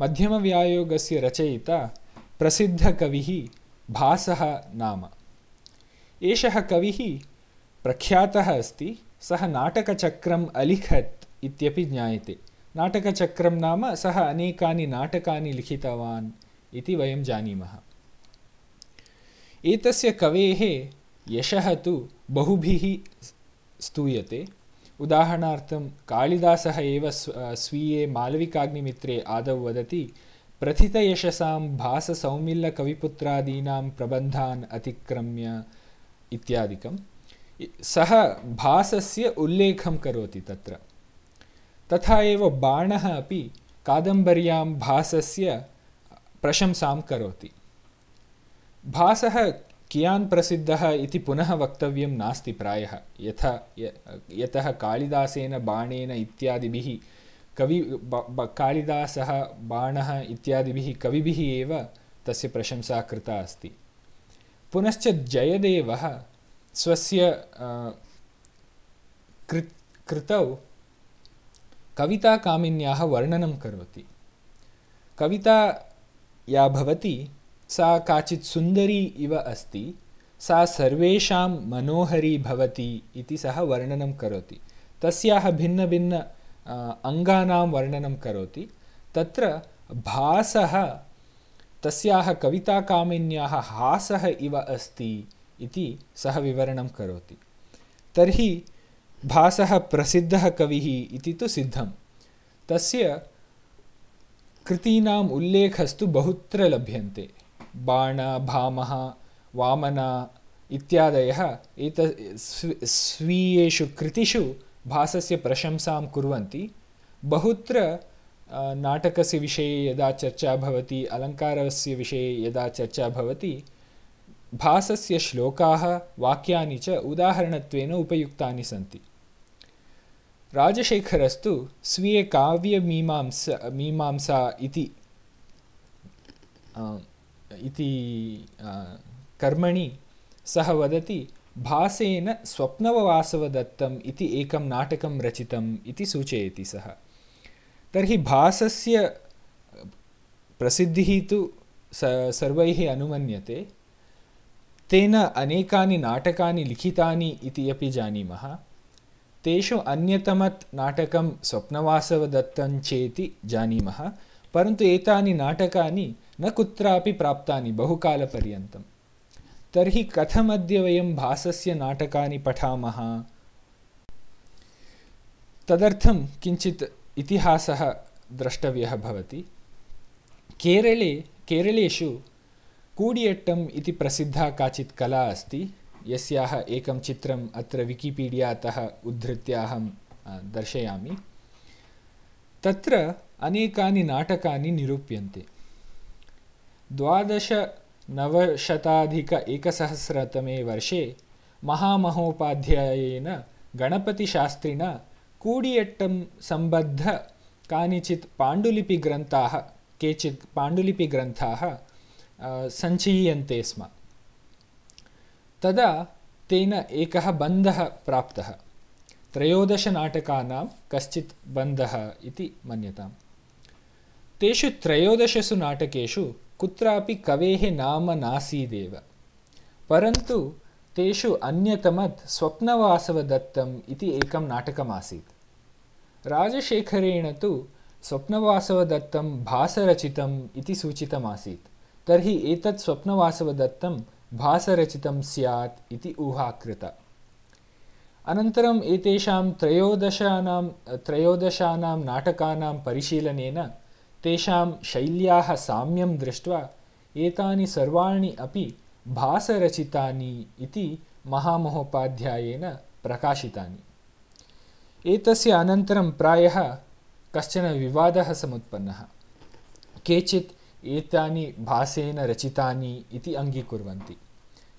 मध्यमव्यायोगस्य रचयिता प्रसिद्धकविः भासः नाम। एषः कविः प्रख्यातः अस्ति। सः नाटकचक्रम् अलिखत् इत्यपि ज्ञायते। नाटकचक्रं नाम सः अनेकानि नाटकानि लिखितवान् इति वयं जानीमः। एतस्य कवेः यशः तु बहुभिः स्तूयते। उदाहरणार्थं कालिदासः एव स्वीये मालविकाग्निमित्रे आदौ वदति, प्रथितयशसां भाससौमिल्लकविपुत्रादीनां प्रबन्धान् अतिक्रम्य इत्यादिकं। सः भासस्य उल्लेखं करोति तत्र। तथा एव बाणः अपि कादम्बर्यां भासस्य प्रशंसां करोति। भासः कियान् प्रसिद्धः इति पुनः वक्तव्यं नास्ति प्रायः, यतः कालिदासेन बाणेन इत्यादिभिः कालिदासः बाणः इत्यादिभिः कविभिः एव तस्य प्रशंसा कृता अस्ति। पुनश्च जयदेवः स्वस्य कृतौ कविताकामिन्याः वर्णनं करोति। कविता या भवति सा काचित् सुन्दरी इव अस्ति, सा सर्वेषां मनोहरी भवति इति सः वर्णनं करोति। तस्याः भिन्नभिन्न अङ्गानां वर्णनं करोति। तत्र भासः तस्याः कविताकामिन्याः हासः इव अस्ति इति सः विवरणं करोति। तर्हि भासः प्रसिद्धः कविः इति तु सिद्धं। तस्य कृतीनाम् उल्लेखस्तु बहुत्र लभ्यन्ते। बाण, भामः, वामन इत्यादयः स्वीयेषु कृतिषु भासस्य प्रशंसां कुर्वन्ति। बहुत्र नाटकस्य विषये यदा चर्चा भवति, अलङ्कारस्य विषये यदा चर्चा भवति, भासस्य श्लोकाः, वाक्यानि च उदाहरणत्वेन उपयुक्तानि सन्ति। राजशेखरस्तु स्वीये काव्यमीमांसा इति कर्मणि सः वदति, भासेन स्वप्नवासवदत्तम् इति एकं नाटकं रचितम् इति सूचयति सः। तर्हि भासस्य प्रसिद्धिः तु सर्वैः अनुमन्यते। तेन अनेकानि नाटकानि लिखितानि इति अपि जानीमः। तेषु अन्यतमत् नाटकं स्वप्नवासवदत्तं चेति जानीमः। परन्तु एतानि नाटकानि न कुत्रापि प्राप्तानि बहुकालपर्यन्तं। तर्हि कथमद्य वयं भासस्य नाटकानि पठामः? तदर्थं किञ्चित् इतिहासः द्रष्टव्यः भवति। केरलेषु कूडियट्टम् इति प्रसिद्धा काचित् कला अस्ति, यस्याः एकं चित्रम् अत्र विकिपीडियातः उद्धृत्य अहं दर्शयामि। तत्र अनेकानि नाटकानि निरूप्यन्ते। 1290 वर्षे महामहोपाध्यायेन गणपतिशास्त्रिणा कूडियट्टं सम्बद्ध कानिचित् केचित् पाण्डुलिपिग्रन्थाः सञ्चीयन्ते स्म। तदा तेन एकः बन्धः प्राप्तः। 13 नाटकानां कश्चित् बन्धः इति मन्यताम्। तेषु 13 नाटकेषु कुत्रापि कवेः नाम नासीदेव। परन्तु तेषु अन्यतमत् स्वप्नवासवदत्तम् इति एकं नाटकमासीत्। राजशेखरेण तु स्वप्नवासवदत्तं भासरचितम् इति सूचितमासीत्। तर्हि एतत् स्वप्नवासवदत्तं भासरचितं स्यात् इति ऊहा कृता। अनन्तरम् एतेषां 13 नाटकानां परिशीलनेन तेषां शैल्याः साम्यं दृष्ट्वा एतानि सर्वाणि अपि भासरचितानि इति महामहोपाध्यायेन प्रकाशितानि। एतस्य अनन्तरं प्रायः कश्चन विवादः समुत्पन्नः। केचित् एतानि भासेन रचितानि इति अङ्गीकुर्वन्ति।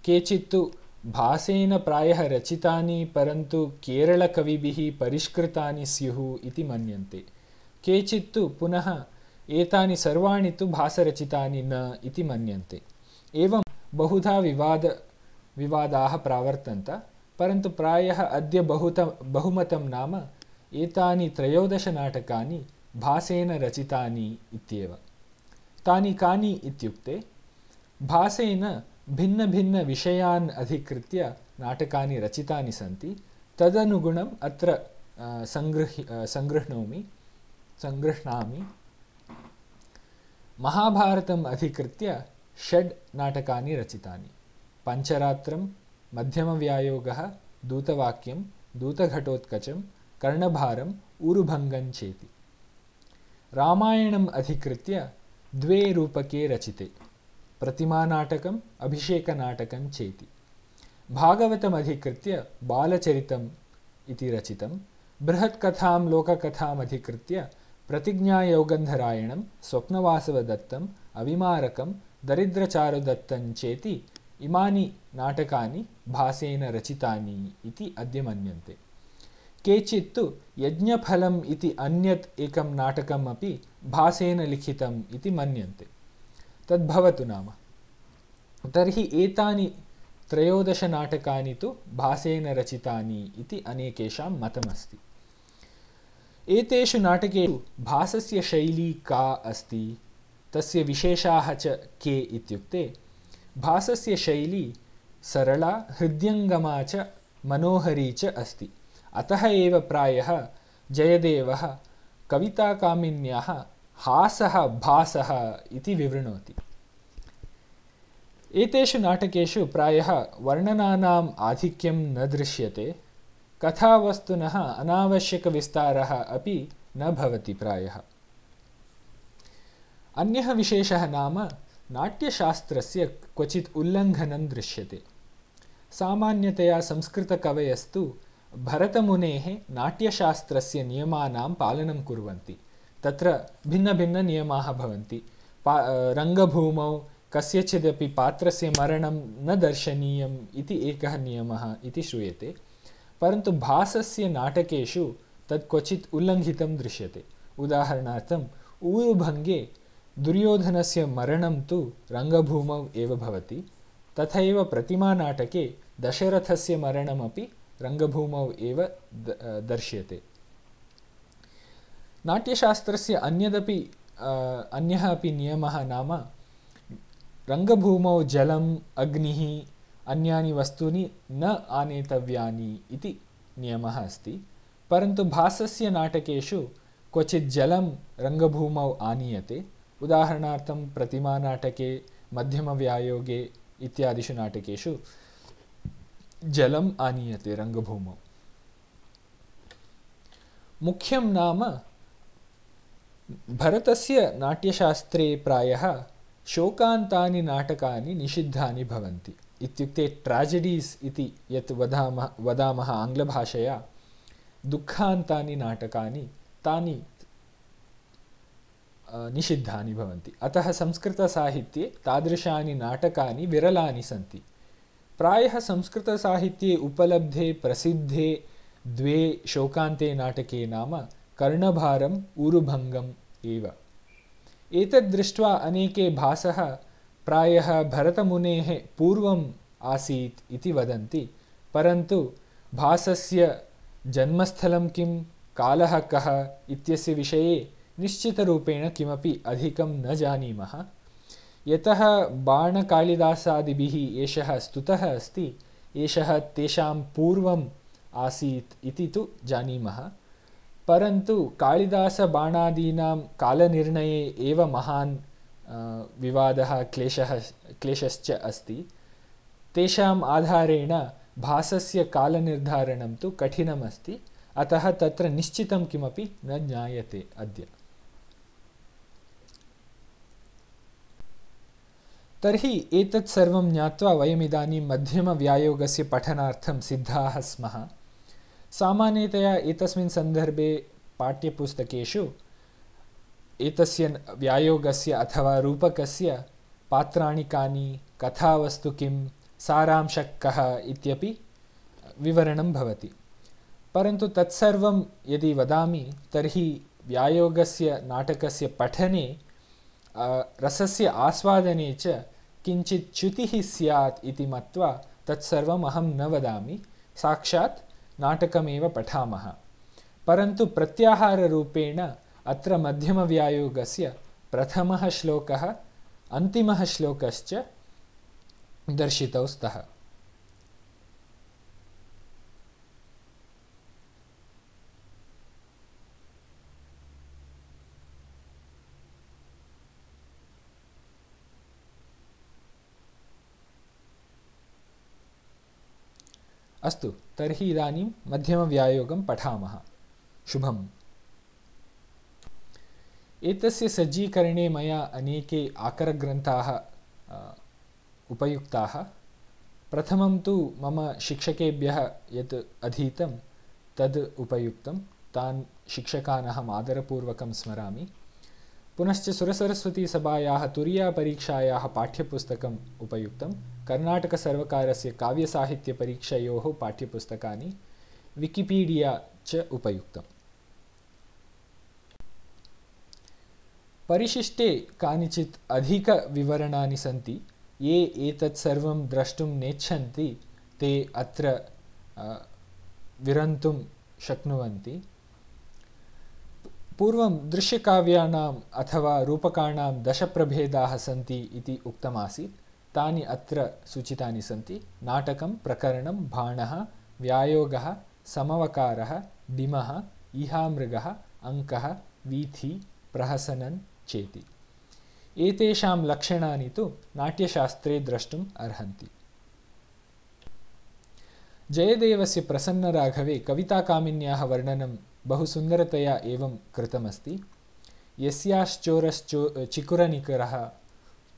केचित् तु भासेन प्रायः रचितानि परन्तु केरलकविभिः परिष्कृतानि स्युः इति मन्यन्ते। केचित् तु पुनः एतानि सर्वाणि तु भासरचितानि न इति मन्यन्ते। एवं बहुधा विवादाः प्रावर्तन्त। परन्तु प्रायः अद्य बहुमतं नाम एतानि 13 नाटकानि भासेन रचितानि इत्येव। तानि कानि इत्युक्ते भासेन भिन्नभिन्नविषयान् अधिकृत्य नाटकानि रचितानि सन्ति। तदनुगुणम् अत्र सङ्गृह्णामि। महाभारतम् अधिकृत्य 6 नाटकानि रचितानि। पञ्चरात्रं, मध्यमव्यायोगः, दूतवाक्यं, दूतघटोत्कचं, कर्णभारम्, ऊरुभङ्गं चेति। रामायणम् अधिकृत्य 2 रूपके रचिते, प्रतिमानाटकम्, अभिषेकनाटकं चेति। भागवतम् अधिकृत्य बालचरितम् इति रचितं। बृहत्कथां लोककथाम् अधिकृत्य प्रतिज्ञायौगन्धरायणं, स्वप्नवासवदत्तम्, अविमारकं, दरिद्रचारुदत्तं चेति इमानि नाटकानि भासेन रचितानि इति अद्य मन्यन्ते। केचित्तु यज्ञफलम् इति अन्यत् एकं नाटकम् अपि भासेन लिखितम् इति मन्यन्ते। तद्भवतु नाम। तर्हि एतानि 13 नाटकानि तु भासेन रचितानि इति अनेकेषां मतमस्ति। एतेषु नाटकेषु भासस्य शैली का अस्ति, तस्य विशेषाः च के इत्युक्ते भासस्य शैली सरला, हृद्यङ्गमा च मनोहरी च अस्ति। अतः एव प्रायः जयदेवः कविताकामिन्याः हासः भासः इति विवृणोति। एतेषु नाटकेषु प्रायः वर्णनानाम् आधिक्यं न दृश्यते। कथावस्तुनः अनावश्यकविस्तारः अपि न भवति प्रायः। अन्यः विशेषः नाम नाट्यशास्त्रस्य क्वचित् उल्लङ्घनं दृश्यते। सामान्यतया संस्कृतकवयस्तु भरतमुनेः नाट्यशास्त्रस्य नियमानां पालनं कुर्वन्ति। तत्र भिन्नभिन्ननियमाः भवन्ति। रङ्गभूमौ कस्यचिदपि पात्रस्य मरणं न दर्शनीयम् इति एकः नियमः इति श्रूयते। परन्तु भासस्य नाटकेषु तत् क्वचित् उल्लङ्घितं दृश्यते। उदाहरणार्थम् ऊरुभङ्गे दुर्योधनस्य मरणं तु रङ्गभूमौ एव भवति। तथैव प्रतिमानाटके दशरथस्य मरणमपि रङ्गभूमौ एव दर्श्यते। नाट्यशास्त्रस्य अन्यः अपि नियमः नाम रङ्गभूमौ जलम्, अग्निः, अन्यानि वस्तूनि न आनेतव्यानि इति नियमः अस्ति। परन्तु भासस्य नाटकेषु क्वचित् जलं रङ्गभूमौ आनीयते। उदाहरणार्थं प्रतिमानाटके, मध्यमव्यायोगे इत्यादिषु नाटकेषु जलम् आनीयते रङ्गभूमौ। मुख्यं नाम भरतस्य नाट्यशास्त्रे प्रायः शोकान्तानि नाटकानि निषिद्धानि भवन्ति। इत्युक्ते ट्राजेडीस् इति यत् वदामः आङ्ग्लभाषया, दुःखान्तानि नाटकानि तानि निषिद्धानि भवन्ति। अतः संस्कृतसाहित्ये तादृशानि नाटकानि विरलानि सन्ति। प्रायः संस्कृतसाहित्ये उपलब्धे प्रसिद्धे 2 शोकान्ते नाटके नाम कर्णभारम्, ऊरुभङ्गम् एव। एतद्दृष्ट्वा अनेके भासः प्रायः भरतमुनेः पूर्वम् आसीत् इति वदन्ति। परन्तु भासस्य जन्मस्थलं किं, कालः कः इत्यस्य विषये निश्चितरूपेण किमपि अधिकं न जानीमः। यतः बाणकालिदासादिभिः एषः स्तुतः अस्ति, एषः तेषां पूर्वम् आसीत् इति तु जानीमः। परन्तु कालिदासबाणादीनां कालनिर्णये एव महान् विवादः, क्लेशश्च अस्ति। तेषाम् आधारेण भासस्य कालनिर्धारणं तु कठिनमस्ति। अतः तत्र निश्चितं किमपि न ज्ञायते अद्य। तर्हि एतत् सर्वं ज्ञात्वा वयमिदानीं मध्यमव्यायोगस्य पठनार्थं सिद्धाः स्मः। सामान्यतया एतस्मिन् सन्दर्भे पाठ्यपुस्तकेषु एतस्य व्यायोगस्य अथवा रूपकस्य पात्राणि कानि, कथावस्तु किं, सारांशः कः इत्यपि विवरणं भवति। परन्तु तत्सर्वं यदि वदामि तर्हि व्यायोगस्य नाटकस्य पठने रसस्य आस्वादने च किञ्चित् च्युतिः स्यात् इति मत्वा तत्सर्वम् अहं न वदामि। साक्षात् नाटकमेव पठामः। परन्तु प्रत्याहाररूपेण अत्र मध्यमव्यायोगस्य प्रथमः श्लोकः अन्तिमः श्लोकश्च दर्शितौ स्तः। अस्तु, तर्हि इदानीं मध्यमव्यायोगं पठामः। शुभम्। एतस्य सज्जीकरणे मया अनेके आकरग्रन्थाः उपयुक्ताः। प्रथमं तु मम शिक्षकेभ्यः यत् अधीतं तद् उपयुक्तं, तान् शिक्षकान् अहम् आदरपूर्वकं स्मरामि। पुनश्च सुरसरस्वतीसभायाः तुरीयापरीक्षायाः पाठ्यपुस्तकम् उपयुक्तं, कर्णाटकसर्वकारस्य काव्यसाहित्यपरीक्षयोः पाठ्यपुस्तकानि, विकिपीडिया च उपयुक्तम्। परिशिष्टे कानिचित् अधिकविवरणानि सन्ति। ये एतत् सर्वं द्रष्टुं नेच्छन्ति ते अत्र विरन्तुं शक्नुवन्ति। पूर्वं दृश्यकाव्यानाम् अथवा रूपकाणां 10 प्रभेदाः सन्ति इति उक्तमासीत्। तानि अत्र सूचितानि सन्ति। नाटकं, प्रकरणं, भाणः, व्यायोगः, समवकारः, डिमः, ईहामृगः, अङ्कः, वीथी, प्रहसनं चेति। एतेषां लक्षणानि तु नाट्यशास्त्रे द्रष्टुम् अर्हन्ति। जयदेवस्य प्रसन्नराघवे कविताकामिन्याः वर्णनं बहु सुन्दरतया एवं कृतमस्ति। चिकुरनिकरः,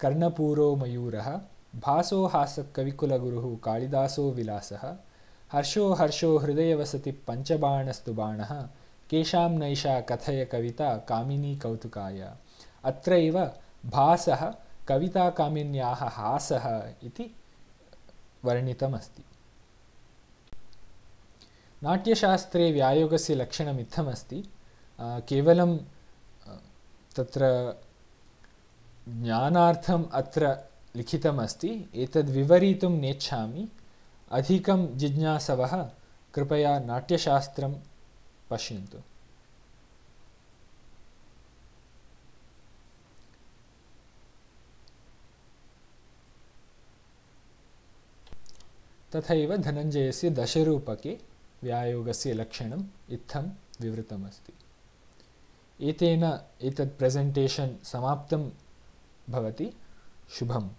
कर्णपूरो मयूरः, भासो हासकविकुलगुरुः कालिदासो विलासः, हर्षो हर्षो हृदयवसति पञ्चबाणस्तु बाणः, केषां नैषा कथय कविता कामिनी कौतुकाय। अत्रैव भासः कविताकामिन्याः हासः इति वर्णितमस्ति। नाट्यशास्त्रे व्यायोगस्य लक्षणम् इत्थमस्ति। केवलं तत्र ज्ञानार्थम् अत्र लिखितमस्ति। एतद् विवरीतुं नेच्छामि। अधिकं जिज्ञासवः कृपया नाट्यशास्त्रं पश्यन्तु। तथैव धनञ्जयस्य दशरूपके व्यायोगस्य लक्षणम् इत्थं विवृतमस्ति। एतेन एतत् प्रेजेण्टेशन् समाप्तं भवति। शुभम्।